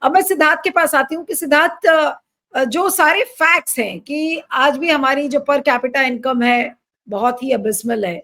अब मैं सिद्धार्थ के पास आती हूँ कि सिद्धार्थ, जो सारे फैक्ट्स हैं कि आज भी हमारी जो पर कैपिटा इनकम है बहुत ही अबिस्मल है,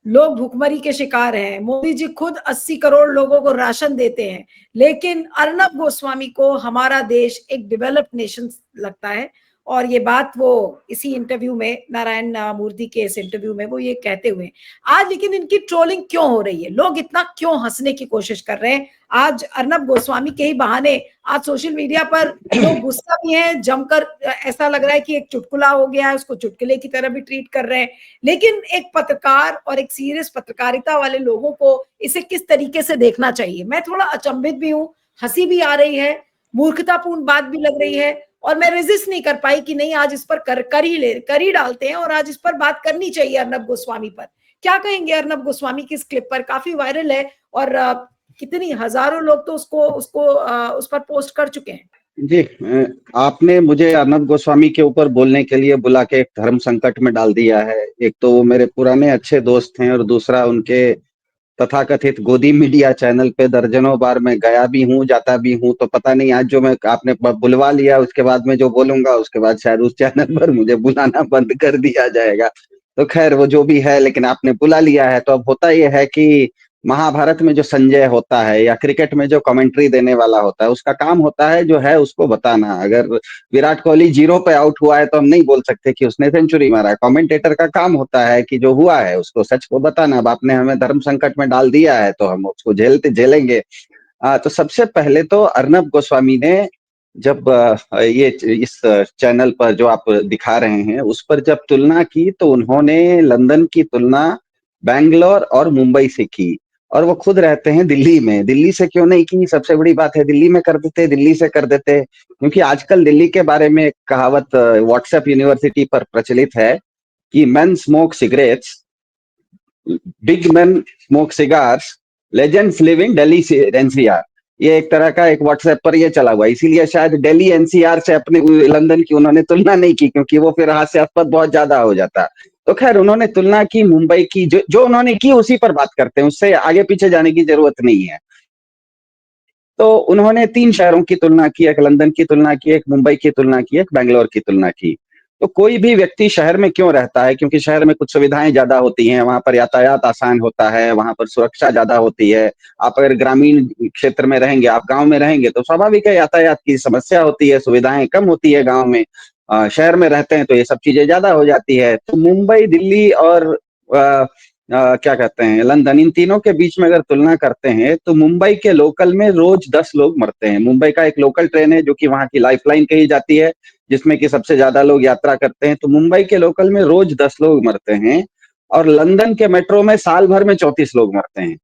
लोग भुखमरी के शिकार हैं, मोदी जी खुद 80 करोड़ लोगों को राशन देते हैं, लेकिन अर्नब गोस्वामी को हमारा देश एक डेवलप्ड नेशन लगता है। और ये बात वो इसी इंटरव्यू में, नारायण मूर्ति के इस इंटरव्यू में वो ये कहते हुए आज, लेकिन इनकी ट्रोलिंग क्यों हो रही है, लोग इतना क्यों हंसने की कोशिश कर रहे हैं? आज अर्नब गोस्वामी के ही बहाने आज सोशल मीडिया पर लोग गुस्सा भी हैं जमकर, ऐसा लग रहा है कि एक चुटकुला हो गया है, उसको चुटकुले की तरह भी ट्रीट कर रहे हैं, लेकिन एक पत्रकार और एक सीरियस पत्रकारिता वाले लोगों को इसे किस तरीके से देखना चाहिए? मैं थोड़ा अचंभित भी हूँ, हंसी भी आ रही है, मूर्खतापूर्ण बात भी लग रही है, और मैं रेजिस्ट नहीं कर पाई कि नहीं आज इस पर कर ही डालते हैं और आज इस पर बात करनी चाहिए अर्नब गोस्वामी पर। क्या कहेंगे अर्नब गोस्वामी की इस क्लिप पर? काफी वायरल है और कितनी हजारों लोग तो उसको उसको उस पर पोस्ट कर चुके हैं। जी, आपने मुझे अर्नब गोस्वामी के ऊपर बोलने के लिए बुला के एक धर्म संकट में डाल दिया है। एक तो वो मेरे पुराने अच्छे दोस्त हैं और दूसरा उनके तथाकथित गोदी मीडिया चैनल पे दर्जनों बार मैं गया भी हूँ, जाता भी हूँ। तो पता नहीं आज जो मैं आपने बुलवा लिया उसके बाद में जो बोलूंगा उसके बाद शायद उस चैनल पर मुझे बुलाना बंद कर दिया जाएगा। तो खैर वो जो भी है, लेकिन आपने बुला लिया है। तो अब होता यह है कि महाभारत में जो संजय होता है या क्रिकेट में जो कमेंट्री देने वाला होता है, उसका काम होता है जो है उसको बताना। अगर विराट कोहली 0 पे आउट हुआ है तो हम नहीं बोल सकते कि उसने सेंचुरी मारा है। कमेंटेटर का काम होता है कि जो हुआ है उसको सच को बताना। अब आपने हमें धर्म संकट में डाल दिया है तो हम उसको झेलेंगे। तो सबसे पहले तो अर्नब गोस्वामी ने जब ये इस चैनल पर जो आप दिखा रहे हैं उस पर जब तुलना की तो उन्होंने लंदन की तुलना बैंगलोर और मुंबई से की। और वो खुद रहते हैं दिल्ली में। दिल्ली से क्यों नहीं की? सबसे बड़ी बात है दिल्ली में कर देते, दिल्ली से कर देते। क्योंकि आजकल दिल्ली के बारे में एक कहावत व्हाट्सएप यूनिवर्सिटी पर प्रचलित है कि main smoke cigarettes, big man smoke cigars, legends live in Delhi NCR. ये एक तरह का एक व्हाट्सएप पर ये चला हुआ, इसीलिए शायद दिल्ली एनसीआर से अपने लंदन की उन्होंने तुलना नहीं की, क्योंकि वो फिर हास्यास्पद बहुत ज्यादा हो जाता। तो खैर उन्होंने तुलना की मुंबई की, जो उन्होंने की उसी पर बात करते हैं, उससे आगे पीछे जाने की जरूरत नहीं है। तो उन्होंने 3 शहरों की तुलना की, एक लंदन की तुलना की, एक मुंबई की तुलना की, एक बैंगलोर की तुलना की। तो कोई भी व्यक्ति शहर में क्यों रहता है? क्योंकि शहर में कुछ सुविधाएं ज्यादा होती हैं, वहां पर यातायात आसान होता है, वहां पर सुरक्षा ज्यादा होती है। आप अगर ग्रामीण क्षेत्र में रहेंगे, आप गांव में रहेंगे तो स्वाभाविक है यातायात की समस्या होती है, सुविधाएं कम होती है गांव में। शहर में रहते हैं तो ये सब चीजें ज्यादा हो जाती है। तो मुंबई, दिल्ली और क्या कहते हैं लंदन, इन तीनों के बीच में अगर तुलना करते हैं तो मुंबई के लोकल में रोज 10 लोग मरते हैं। मुंबई का एक लोकल ट्रेन है जो कि वहां की लाइफलाइन कही जाती है, जिसमें कि सबसे ज्यादा लोग यात्रा करते हैं। तो मुंबई के लोकल में रोज 10 लोग मरते हैं। और लंदन के मेट्रो में साल भर में 34 लोग मरते हैं।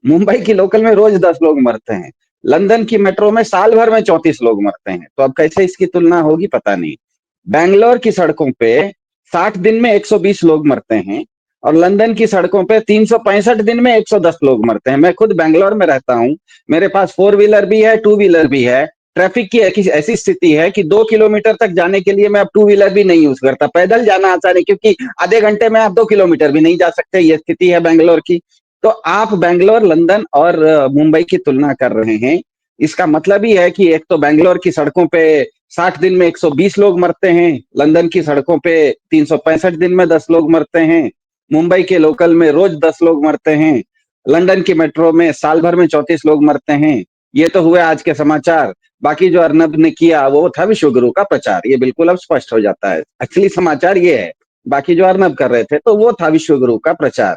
मुंबई की लोकल में रोज 10 लोग मरते हैं, लंदन की मेट्रो में साल भर में 34 लोग मरते हैं। तो अब कैसे इसकी तुलना होगी पता नहीं। बैंगलोर की सड़कों पे 60 दिन में 120 लोग मरते हैं और लंदन की सड़कों पे 365 दिन में 110 लोग मरते हैं। मैं खुद बैंगलोर में रहता हूं, मेरे पास 4 व्हीलर भी है, 2 व्हीलर भी है। ट्रैफिक की ऐसी स्थिति है कि 2 किलोमीटर तक जाने के लिए मैं अब 2 व्हीलर भी नहीं यूज करता। पैदल जाना आसान है क्योंकि आधे घंटे में आप 2 किलोमीटर भी नहीं जा सकते। ये स्थिति है बैंगलोर की। तो आप बैंगलोर, लंदन और मुंबई की तुलना कर रहे हैं। इसका मतलब ही है कि एक तो बैंगलोर की सड़कों पे 60 दिन में 120 लोग मरते हैं, लंदन की सड़कों पे 365 दिन में 10 लोग मरते हैं, मुंबई के लोकल में रोज 10 लोग मरते हैं, लंदन की मेट्रो में साल भर में 34 लोग मरते हैं। ये तो हुए आज के समाचार। बाकी जो अर्नब ने किया वो था विश्व गुरु का प्रचार। ये बिल्कुल अब स्पष्ट हो जाता है, एक्चुअली समाचार ये है। बाकी जो अर्नब कर रहे थे तो वो था विश्व गुरु का प्रचार।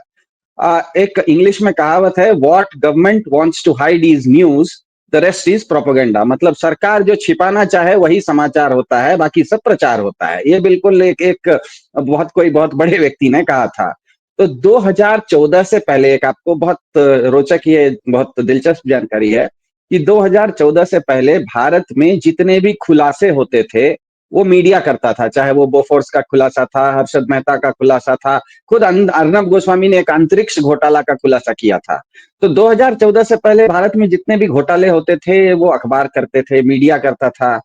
एक इंग्लिश में कहावत है, what government wants to hide is news, the rest is propaganda. मतलब सरकार जो छिपाना चाहे वही समाचार होता है, बाकी सब प्रचार होता है। ये बिल्कुल एक बहुत बड़े व्यक्ति ने कहा था। तो 2014 से पहले एक आपको बहुत रोचक, ये बहुत दिलचस्प जानकारी है कि 2014 से पहले भारत में जितने भी खुलासे होते थे वो मीडिया करता था। चाहे वो बोफोर्स का खुलासा था, हर्षद मेहता का खुलासा था, खुद अर्नब गोस्वामी ने एक अंतरिक्ष घोटाला का खुलासा किया था। तो 2014 से पहले भारत में जितने भी घोटाले होते थे वो अखबार करते थे, मीडिया करता था।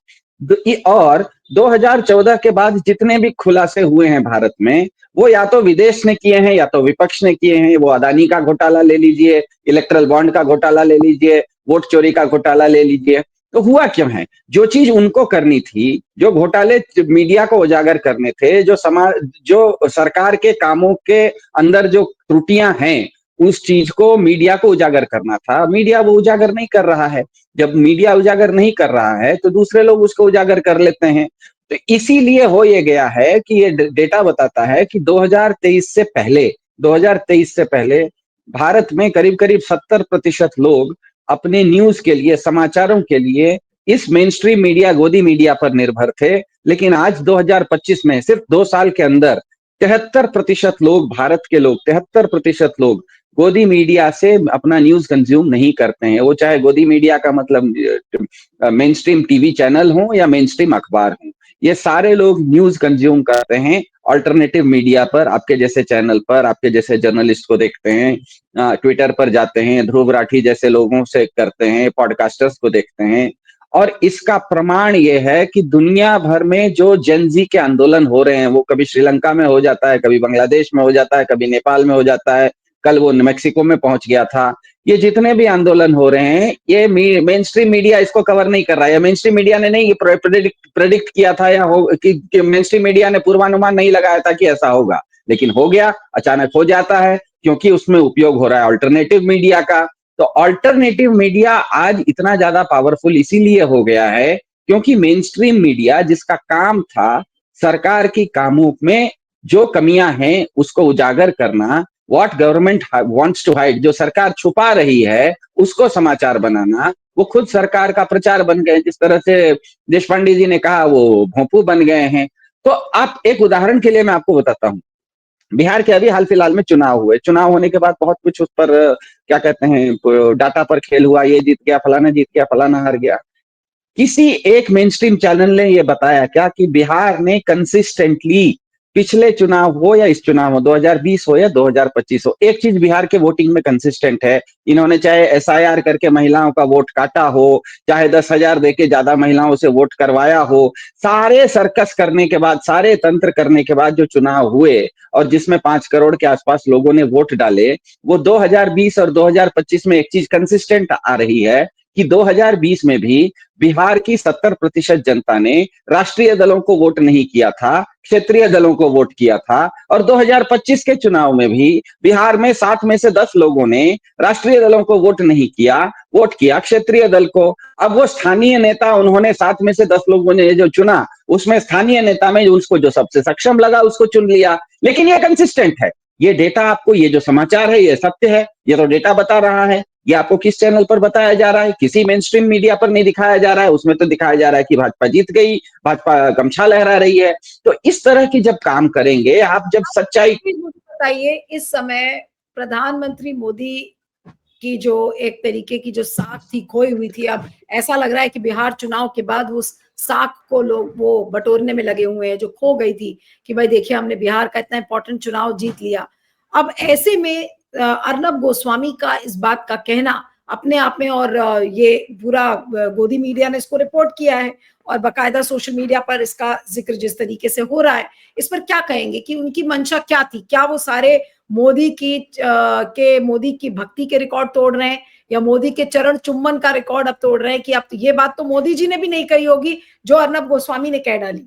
और 2014 के बाद जितने भी खुलासे हुए हैं भारत में, वो या तो विदेश ने किए हैं या तो विपक्ष ने किए हैं। वो अदानी का घोटाला ले लीजिए, इलेक्ट्रल बॉन्ड का घोटाला ले लीजिए, वोट चोरी का घोटाला ले लीजिए। तो हुआ क्यों है? जो चीज उनको करनी थी, जो घोटाले मीडिया को उजागर करने थे, जो सरकार के कामों के अंदर जो त्रुटियां हैं, उस चीज को मीडिया को उजागर करना था, मीडिया वो उजागर नहीं कर रहा है। जब मीडिया उजागर नहीं कर रहा है तो दूसरे लोग उसको उजागर कर लेते हैं। तो इसीलिए हो ये गया है कि ये डेटा बताता है कि 2023 से पहले भारत में करीब करीब 70% लोग अपने न्यूज के लिए, समाचारों के लिए इस मेन स्ट्रीम मीडिया, गोदी मीडिया पर निर्भर थे। लेकिन आज 2025 में सिर्फ 2 साल के अंदर 73% लोग, भारत के लोग 73% लोग गोदी मीडिया से अपना न्यूज कंज्यूम नहीं करते हैं। वो चाहे गोदी मीडिया का मतलब मेन स्ट्रीम टीवी चैनल हो या मेन स्ट्रीम अखबार हो, ये सारे लोग न्यूज कंज्यूम करते हैं ऑल्टरनेटिव मीडिया पर, आपके जैसे चैनल पर, आपके जैसे जर्नलिस्ट को देखते हैं, ट्विटर पर जाते हैं, ध्रुव राठी जैसे लोगों से करते हैं, पॉडकास्टर्स को देखते हैं। और इसका प्रमाण ये है कि दुनिया भर में जो जेनजी के आंदोलन हो रहे हैं, वो कभी श्रीलंका में हो जाता है, कभी बांग्लादेश में हो जाता है, कभी नेपाल में हो जाता है, कल वो मैक्सिको में पहुंच गया था। ये जितने भी आंदोलन हो रहे हैं, ये मेन स्ट्रीम मीडिया इसको कवर नहीं कर रहा है। मेन स्ट्रीम मीडिया ने नहीं ये प्रेडिक्ट किया था, या हो कि मेन स्ट्रीम मीडिया ने पूर्वानुमान नहीं लगाया था कि ऐसा होगा, लेकिन हो गया, अचानक हो जाता है, क्योंकि उसमें उपयोग हो रहा है अल्टरनेटिव मीडिया का। तो अल्टरनेटिव मीडिया आज इतना ज्यादा पावरफुल इसीलिए हो गया है क्योंकि मेन स्ट्रीम मीडिया, जिसका काम था सरकार की कामों में जो कमियां हैं उसको उजागर करना, what government wants to hide, जो सरकार छुपा रही है उसको समाचार बनाना, वो खुद सरकार का प्रचार बन गए। जिस तरह से देशपांडे जी ने कहा, वो भोंपू बन गए हैं। तो आप एक उदाहरण के लिए मैं आपको बताता हूँ, बिहार के अभी हाल फिलहाल में चुनाव हुए, चुनाव होने के बाद बहुत कुछ उस पर क्या कहते हैं, डाटा पर खेल हुआ, ये जीत गया, फलाना जीत गया, फलाना हार गया। किसी एक मेन स्ट्रीम चैनल ने यह बताया क्या कि बिहार ने कंसिस्टेंटली, पिछले चुनाव हो या इस चुनाव हो, 2020 हो या 2025 हो, एक चीज बिहार के वोटिंग में कंसिस्टेंट है, इन्होंने चाहे एसआईआर करके महिलाओं का वोट काटा हो, चाहे 10,000 देके ज्यादा महिलाओं से वोट करवाया हो, सारे सर्कस करने के बाद, सारे तंत्र करने के बाद जो चुनाव हुए और जिसमें 5 करोड़ के आसपास लोगों ने वोट डाले, वो 2020 और 2025 में एक चीज कंसिस्टेंट आ रही है कि 2020 में भी बिहार की 70% जनता ने राष्ट्रीय दलों को वोट नहीं किया था, क्षेत्रीय दलों को वोट किया था। और 2025 के चुनाव में भी बिहार में 7 में से 10 लोगों ने राष्ट्रीय दलों को वोट नहीं किया, वोट किया क्षेत्रीय दल को। अब वो स्थानीय नेता, उन्होंने 7 में से 10 लोगों ने जो चुना, उसमें स्थानीय नेता में उसको जो सबसे सक्षम लगा उसको चुन लिया। लेकिन ये कंसिस्टेंट है, ये डेटा आपको, ये जो समाचार है ये सत्य है, ये तो डेटा बता रहा है। ये आपको किस चैनल पर बताया जा रहा है? किसी मेन स्ट्रीम मीडिया पर नहीं दिखाया जा रहा है, उसमें तो दिखाया जा रहा है कि भाजपा जीत गई, भाजपा गमछा लहरा रही है। तो इस तरह की जब काम करेंगे आप, जब सच्चाई। मुझे बताइए, इस समय प्रधानमंत्री मोदी की जो एक तरीके की जो साख थी, खोई हुई थी, अब ऐसा लग रहा है कि बिहार चुनाव के बाद उस साख को लोग वो बटोरने में लगे हुए हैं जो खो गई थी, कि भाई देखिए हमने बिहार का इतना इंपॉर्टेंट चुनाव जीत लिया। अब ऐसे में अर्नब गोस्वामी का इस बात का कहना अपने आप में, और ये पूरा गोदी मीडिया ने इसको रिपोर्ट किया है और बाकायदा सोशल मीडिया पर इसका जिक्र जिस तरीके से हो रहा है, इस पर क्या कहेंगे कि उनकी मंशा क्या थी? क्या वो सारे मोदी की भक्ति के रिकॉर्ड तोड़ रहे हैं, या मोदी के चरण चुम्बन का रिकॉर्ड अब तोड़ रहे हैं? कि अब ये बात तो मोदी जी ने भी नहीं कही होगी जो अर्नब गोस्वामी ने कह डाली।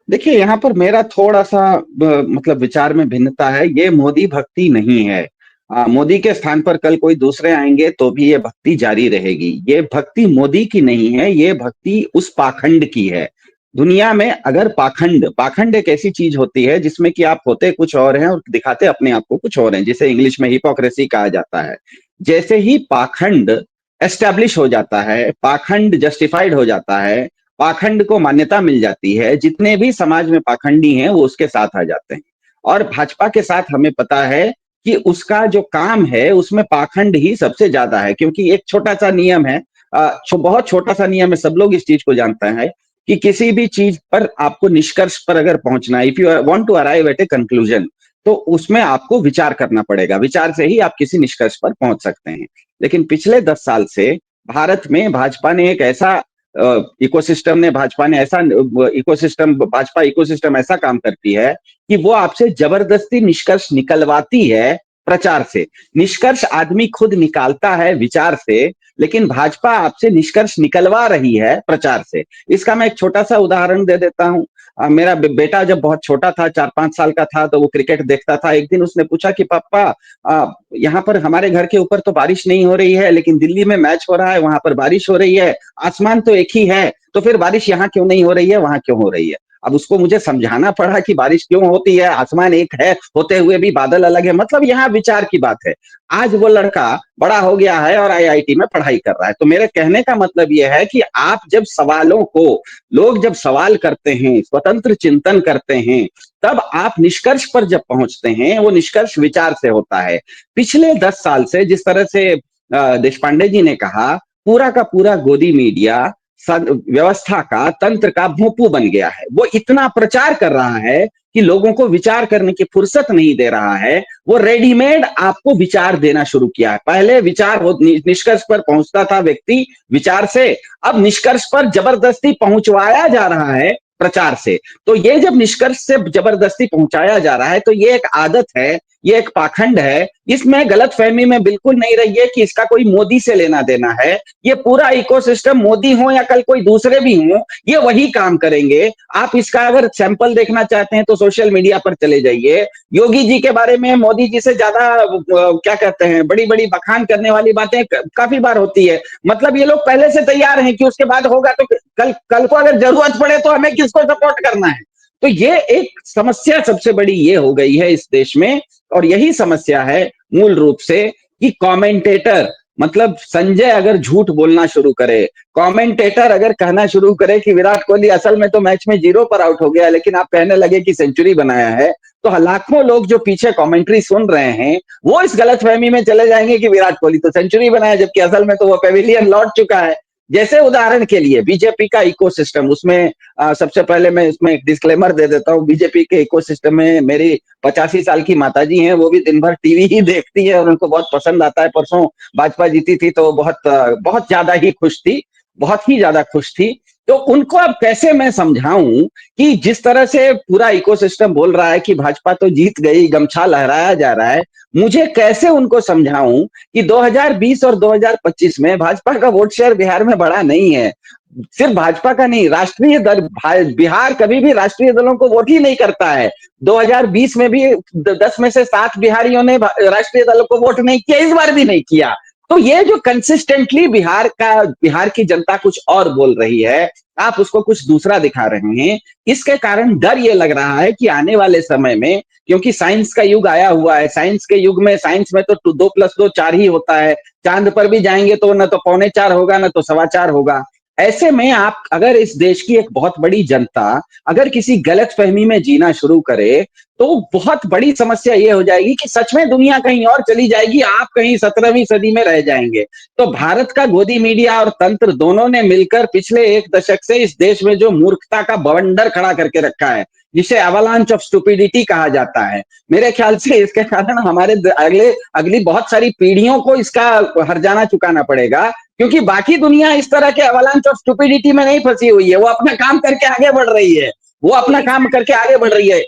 देखिए, यहाँ पर मेरा थोड़ा सा मतलब विचार में भिन्नता है। ये मोदी भक्ति नहीं है। मोदी के स्थान पर कल कोई दूसरे आएंगे तो भी ये भक्ति जारी रहेगी। ये भक्ति मोदी की नहीं है, ये भक्ति उस पाखंड की है। दुनिया में अगर पाखंड एक ऐसी चीज होती है जिसमें कि आप होते कुछ और हैं और दिखाते अपने आप को कुछ और हैं, जिसे इंग्लिश में हिपोक्रेसी कहा जाता है। जैसे ही पाखंड एस्टेब्लिश हो जाता है, पाखंड जस्टिफाइड हो जाता है, पाखंड को मान्यता मिल जाती है, जितने भी समाज में पाखंडी हैं वो उसके साथ आ जाते हैं। और भाजपा के साथ हमें पता है कि उसका जो काम है उसमें पाखंड ही सबसे ज्यादा है, क्योंकि एक छोटा सा नियम है, बहुत छोटा सा नियम है, सब लोग इस चीज को जानते हैं कि किसी भी चीज पर आपको निष्कर्ष पर अगर पहुंचना है, if you want to arrive at a conclusion, तो उसमें आपको विचार करना पड़ेगा, विचार से ही आप किसी निष्कर्ष पर पहुंच सकते हैं। लेकिन पिछले 10 साल से भारत में भाजपा ने एक ऐसा भाजपा इकोसिस्टम ऐसा काम करती है कि वो आपसे जबरदस्ती निष्कर्ष निकलवाती है प्रचार से। निष्कर्ष आदमी खुद निकालता है विचार से, लेकिन भाजपा आपसे निष्कर्ष निकलवा रही है प्रचार से। इसका मैं एक छोटा सा उदाहरण दे देता हूं। मेरा बेटा जब बहुत छोटा था, 4-5 साल का था, तो वो क्रिकेट देखता था। एक दिन उसने पूछा कि पापा, यहाँ पर हमारे घर के ऊपर तो बारिश नहीं हो रही है, लेकिन दिल्ली में मैच हो रहा है, वहां पर बारिश हो रही है, आसमान तो एक ही है, तो फिर बारिश यहाँ क्यों नहीं हो रही है, वहां क्यों हो रही है? अब उसको मुझे समझाना पड़ा कि बारिश क्यों होती है, आसमान एक है होते हुए भी बादल अलग है। मतलब यहाँ विचार की बात है। आज वो लड़का बड़ा हो गया है और आईआईटी में पढ़ाई कर रहा है। तो मेरे कहने का मतलब यह है कि आप जब सवालों को, लोग जब सवाल करते हैं, स्वतंत्र चिंतन करते हैं, तब आप निष्कर्ष पर जब पहुंचते हैं, वो निष्कर्ष विचार से होता है। पिछले 10 साल से जिस तरह से देशपांडे जी ने कहा, पूरा का पूरा गोदी मीडिया व्यवस्था का, तंत्र का भोंपू बन गया है। वो इतना प्रचार कर रहा है कि लोगों को विचार करने की फुर्सत नहीं दे रहा है। वो रेडीमेड आपको विचार देना शुरू किया है। पहले विचार निष्कर्ष पर पहुंचता था व्यक्ति विचार से, अब निष्कर्ष पर जबरदस्ती पहुंचवाया जा रहा है प्रचार से। तो ये जब निष्कर्ष से जबरदस्ती पहुंचाया जा रहा है, तो ये एक आदत है, ये एक पाखंड है। इसमें गलतफहमी में बिल्कुल नहीं रहिए कि इसका कोई मोदी से लेना देना है। ये पूरा इकोसिस्टम, मोदी हो या कल कोई दूसरे भी हो, ये वही काम करेंगे। आप इसका अगर सैंपल देखना चाहते हैं तो सोशल मीडिया पर चले जाइए। योगी जी के बारे में मोदी जी से ज्यादा क्या कहते हैं, बड़ी बड़ी बखान करने वाली बातें काफी बार होती है। मतलब ये लोग पहले से तैयार हैं कि उसके बाद होगा, तो कल को अगर जरूरत पड़े तो हमें किसको सपोर्ट करना है। तो ये एक समस्या सबसे बड़ी ये हो गई है इस देश में। और यही समस्या है मूल रूप से कि कमेंटेटर, मतलब संजय अगर झूठ बोलना शुरू करे, कमेंटेटर अगर कहना शुरू करे कि विराट कोहली असल में तो मैच में 0 पर आउट हो गया, लेकिन आप कहने लगे कि सेंचुरी बनाया है, तो लाखों लोग जो पीछे कमेंट्री सुन रहे हैं, वो इस गलतफहमी में चले जाएंगे कि विराट कोहली तो सेंचुरी बनाया, जबकि असल में तो वो पेविलियन लौट चुका है। जैसे उदाहरण के लिए बीजेपी का इकोसिस्टम, उसमें सबसे पहले मैं इसमें एक डिस्क्लेमर दे देता हूँ। बीजेपी के इकोसिस्टम में मेरी 85 साल की माताजी हैं, वो भी दिन भर टीवी ही देखती है और उनको बहुत पसंद आता है। परसों भाजपा जीती थी तो बहुत ज्यादा ही खुश थी, बहुत ही ज्यादा खुश थी। तो उनको अब कैसे मैं समझाऊं कि जिस तरह से पूरा इकोसिस्टम बोल रहा है कि भाजपा तो जीत गई, गमछा लहराया जा रहा है, मुझे कैसे उनको समझाऊं कि 2020 और 2025 में भाजपा का वोट शेयर बिहार में बढ़ा नहीं है। सिर्फ भाजपा का नहीं, राष्ट्रीय दल, बिहार कभी भी राष्ट्रीय दलों को वोट ही नहीं करता है। 2020 में भी 10 में से 7 बिहारियों ने राष्ट्रीय दलों को वोट नहीं किया, इस बार भी नहीं किया। तो ये जो कंसिस्टेंटली बिहार की जनता कुछ और बोल रही है, आप उसको कुछ दूसरा दिखा रहे हैं। इसके कारण डर ये लग रहा है कि आने वाले समय में, क्योंकि साइंस का युग आया हुआ है, साइंस के युग में, साइंस में तो 2 + 2 4 ही होता है। चांद पर भी जाएंगे तो न तो 3.25 होगा, न तो 4.25 होगा। ऐसे में आप अगर इस देश की एक बहुत बड़ी जनता अगर किसी गलत फहमी में जीना शुरू करे, तो बहुत बड़ी समस्या ये हो जाएगी कि सच में दुनिया कहीं और चली जाएगी, आप कहीं 17वीं सदी में रह जाएंगे। तो भारत का गोदी मीडिया और तंत्र दोनों ने मिलकर पिछले 1 दशक से इस देश में जो मूर्खता का बवंडर खड़ा करके रखा है, जिसे अवलांच ऑफ स्टुपिडिटी कहा जाता है, मेरे ख्याल से इसके कारण हमारे अगली बहुत सारी पीढ़ियों को इसका हर्जाना चुकाना पड़ेगा। क्योंकि बाकी दुनिया इस तरह के अवलांच ऑफ स्टुपिडिटी में नहीं फंसी हुई है, वो अपना काम करके आगे बढ़ रही है, वो अपना काम करके आगे बढ़ रही है।